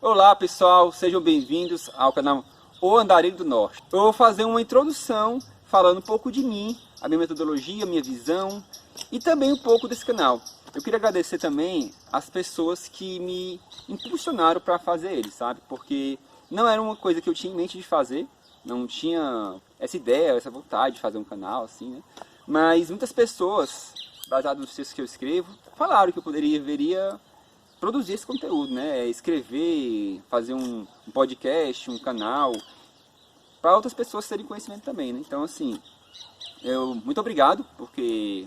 Olá pessoal, sejam bem-vindos ao canal O Andarilho do Norte. Eu vou fazer uma introdução falando um pouco de mim, a minha metodologia, a minha visão e também um pouco desse canal. Eu queria agradecer também as pessoas que me impulsionaram para fazer ele, sabe? Porque não era uma coisa que eu tinha em mente de fazer, não tinha essa ideia, essa vontade de fazer um canal assim, né? Mas muitas pessoas, baseado nos textos que eu escrevo, falaram que eu deveria produzir esse conteúdo, né? Escrever, fazer um podcast, um canal, para outras pessoas terem conhecimento também, né? Então, assim, muito obrigado, porque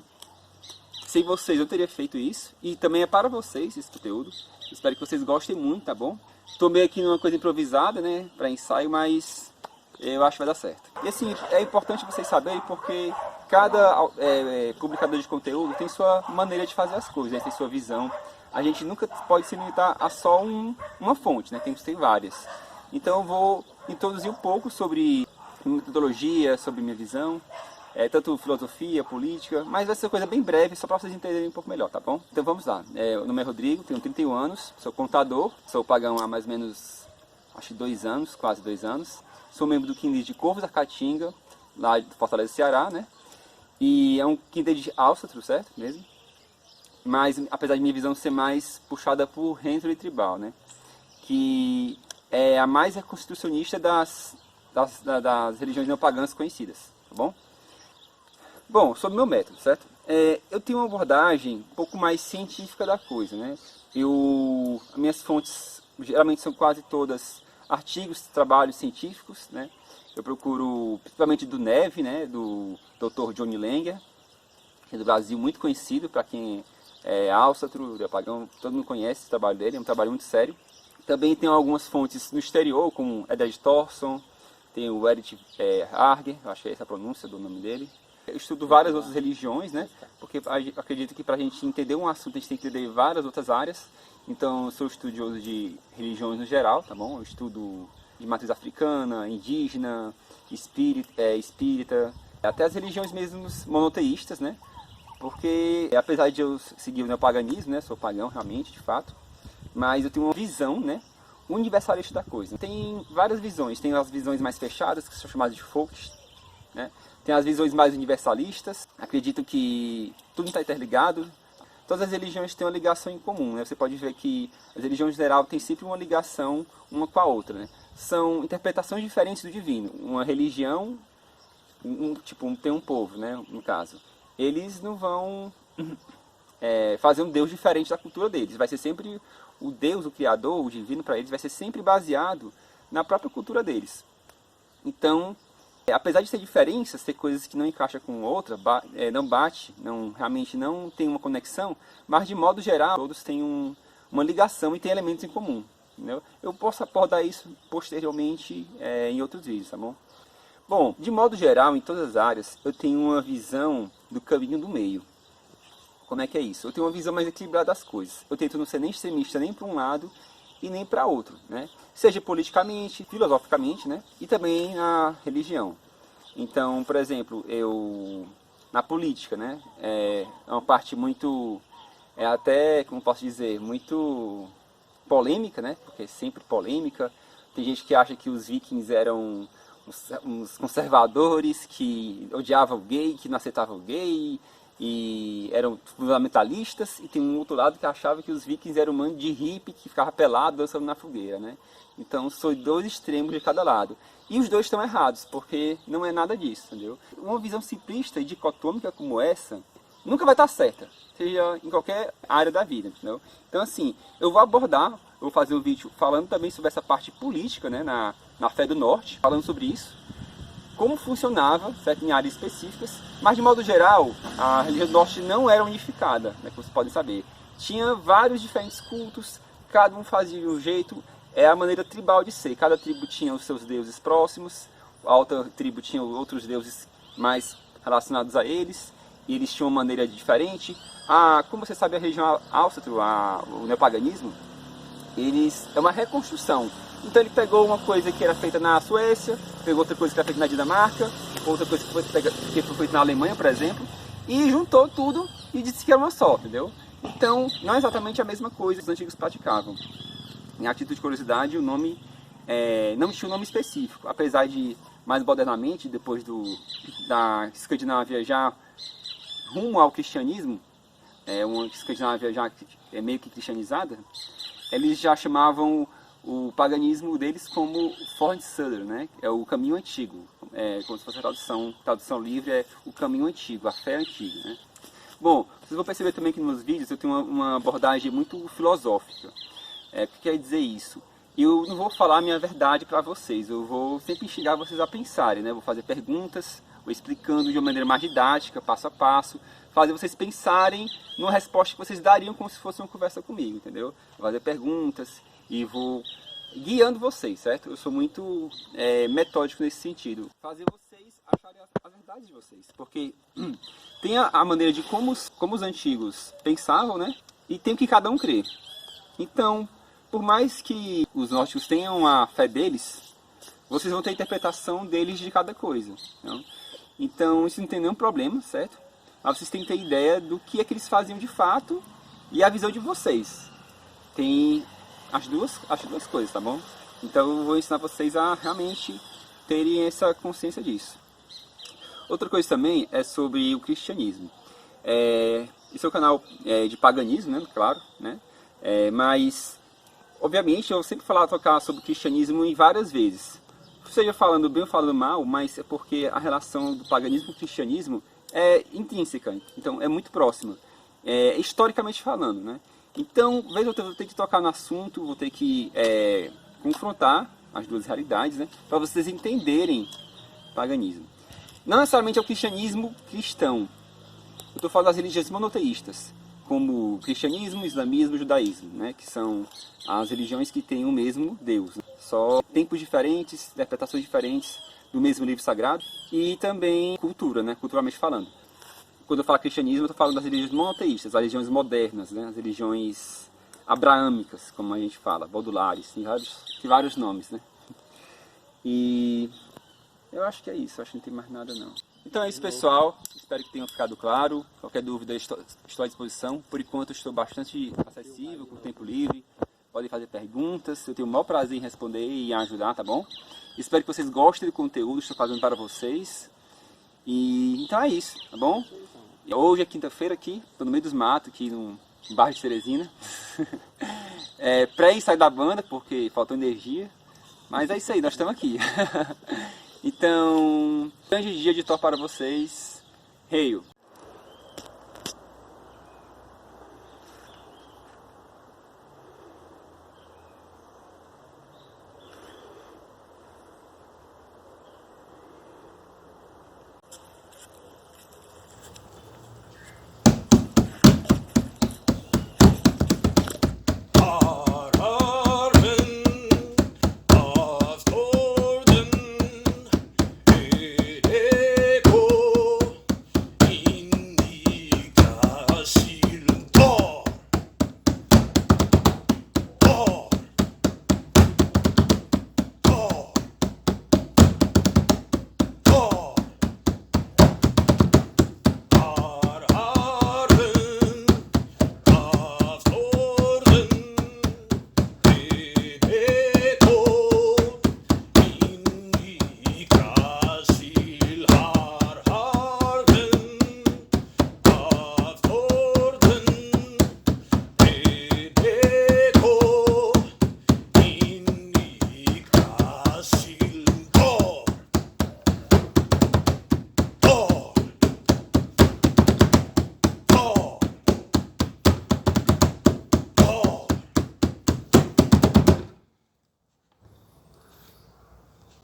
sem vocês eu teria feito isso, e também é para vocês esse conteúdo. Espero que vocês gostem muito, tá bom? Estou meio aqui numa coisa improvisada, né, para ensaio, mas eu acho que vai dar certo. E assim, é importante vocês saberem, porque cada publicador de conteúdo tem sua maneira de fazer as coisas, né? Tem sua visão. A gente nunca pode se limitar a só uma fonte, né? Tem várias. Então eu vou introduzir um pouco sobre metodologia, sobre minha visão, tanto filosofia, política, mas vai ser uma coisa bem breve, só para vocês entenderem um pouco melhor, tá bom? Então vamos lá. Meu nome é Rodrigo, tenho 31 anos, sou contador, sou pagão há mais ou menos, acho que 2 anos, quase 2 anos. Sou membro do Kindle de Corvos da Caatinga, lá de Fortaleza, Ceará, né? E é um Kindle de Áustro, certo? Mesmo? Mas apesar de minha visão ser mais puxada por Henry Tribal, né? Que é a mais reconstitucionista das religiões neopagãs conhecidas, tá bom? Bom, sobre o meu método, certo? Eu tenho uma abordagem um pouco mais científica da coisa, né? As minhas fontes geralmente são quase todas artigos, trabalhos científicos, né? Eu procuro principalmente do Neve, né? Do Dr. Johnny Langer, que é do Brasil, muito conhecido para quem Áustro, Neopagão, todo mundo conhece o trabalho dele, é um trabalho muito sério. Também tem algumas fontes no exterior, como Edward Thorson, tem o Erich Harger, eu acho que é essa a pronúncia do nome dele. Eu estudo várias outras religiões, né? Porque acredito que para a gente entender um assunto, a gente tem que entender várias outras áreas. Então, eu sou estudioso de religiões no geral, tá bom? Eu estudo de matriz africana, indígena, espírita, até as religiões mesmo monoteístas, né? Porque, apesar de eu seguir o neopaganismo, né, sou pagão realmente, de fato, mas eu tenho uma visão, né, universalista da coisa. Tem várias visões, tem as visões mais fechadas, que são chamadas de folk, né, tem as visões mais universalistas, acredito que tudo está interligado, todas as religiões têm uma ligação em comum, né, você pode ver que as religiões em geral têm sempre uma ligação uma com a outra, né, são interpretações diferentes do divino. Uma religião, tem um povo, né, no caso. Eles não vão fazer um Deus diferente da cultura deles. Vai ser sempre o Deus, o Criador, o divino para eles, vai ser sempre baseado na própria cultura deles. Então, apesar de ter diferenças, ter coisas que não encaixam com outra, não bate, realmente não tem uma conexão, mas de modo geral, todos têm uma ligação e têm elementos em comum. Entendeu? Eu posso abordar isso posteriormente em outros vídeos, tá bom? Bom, de modo geral, em todas as áreas, eu tenho uma visão do caminho do meio. Como é que é isso? Eu tenho uma visão mais equilibrada das coisas. Eu tento não ser nem extremista nem para um lado e nem para outro, né? Seja politicamente, filosoficamente, né? E também na religião. Então, por exemplo, na política, né? É uma parte muito, até, como posso dizer, muito polêmica, né? Porque é sempre polêmica. Tem gente que acha que os vikings eram uns conservadores que odiavam o gay, que não aceitavam o gay e eram fundamentalistas, e tem um outro lado que achava que os vikings eram um bando de hippie que ficava pelado dançando na fogueira, né? Então são dois extremos de cada lado. E os dois estão errados, porque não é nada disso, entendeu? Uma visão simplista e dicotômica como essa nunca vai estar certa, seja em qualquer área da vida, entendeu? Então assim, eu vou fazer um vídeo falando também sobre essa parte política, né, na Fé do Norte, falando sobre isso, como funcionava, certo, em áreas específicas, mas de modo geral, a religião do Norte não era unificada, né, como vocês podem saber. Tinha vários diferentes cultos, cada um fazia de um jeito, é a maneira tribal de ser, cada tribo tinha os seus deuses próximos, a outra tribo tinha outros deuses mais relacionados a eles, e eles tinham uma maneira diferente. Como você sabe, a religião áustro, o neopaganismo, é uma reconstrução. Então ele pegou uma coisa que era feita na Suécia, pegou outra coisa que era feita na Dinamarca, outra coisa que foi feita na Alemanha, por exemplo, e juntou tudo e disse que era uma só, entendeu? Então não é exatamente a mesma coisa que os antigos praticavam. Em A Título de Curiosidade, o nome não tinha um nome específico, apesar de, mais modernamente, depois da Escandinávia já rumo ao cristianismo, uma Escandinávia já meio que cristianizada, eles já chamavam o paganismo deles como Fornsöder, né? É o caminho antigo, como se fosse a tradução livre, é o caminho antigo, a fé antiga, né? Bom, vocês vão perceber também que nos vídeos eu tenho uma abordagem muito filosófica. O que quer dizer isso? Eu não vou falar a minha verdade para vocês, eu vou sempre instigar vocês a pensarem, né? Vou fazer perguntas, vou explicando de uma maneira mais didática, passo a passo, fazer vocês pensarem numa resposta que vocês dariam como se fosse uma conversa comigo, entendeu? Vou fazer perguntas e vou guiando vocês, certo? Eu sou muito metódico nesse sentido. Fazer vocês acharem a verdade de vocês, porque tem a maneira de como os antigos pensavam, né? E tem o que cada um crê. Então, por mais que os nórdicos tenham a fé deles, vocês vão ter a interpretação deles de cada coisa. Não? Então, isso não tem nenhum problema, certo? Mas vocês têm que ter ideia do que é que eles faziam de fato e a visão de vocês. Tem as duas coisas, tá bom? Então, eu vou ensinar vocês a realmente terem essa consciência disso. Outra coisa também é sobre o cristianismo. Esse é o canal de paganismo, né? Claro, né? Mas, obviamente, eu sempre tocar sobre o cristianismo em várias vezes. Seja falando bem ou falando mal, mas é porque a relação do paganismo com o cristianismo é intrínseca, então é muito próxima, historicamente falando, né? Então, vez ou outra, eu vou ter que tocar no assunto, vou ter que confrontar as duas realidades, né? Para vocês entenderem o paganismo. Não necessariamente é o cristianismo cristão, eu estou falando das religiões monoteístas, como cristianismo, islamismo e judaísmo, né? Que são as religiões que têm o mesmo Deus, né? Só tempos diferentes, interpretações diferentes do mesmo livro sagrado e também cultura, né? Culturalmente falando. Quando eu falo cristianismo, eu estou falando das religiões monoteístas, as religiões modernas, né? As religiões abraâmicas, como a gente fala, modulares, tem vários nomes, né? E eu acho que é isso, acho que não tem mais nada não. Então é isso, pessoal, espero que tenha ficado claro. Qualquer dúvida estou à disposição. Por enquanto estou bastante acessível, com tempo livre. Podem fazer perguntas, eu tenho o maior prazer em responder e em ajudar, tá bom? Espero que vocês gostem do conteúdo que estou fazendo para vocês. E então é isso, tá bom? Hoje é quinta-feira aqui, estou no meio dos matos, aqui no bairro de Teresina. Pré sair da banda, porque faltou energia. Mas é isso aí, nós estamos aqui. Então, grande dia de Thor para vocês. Hail!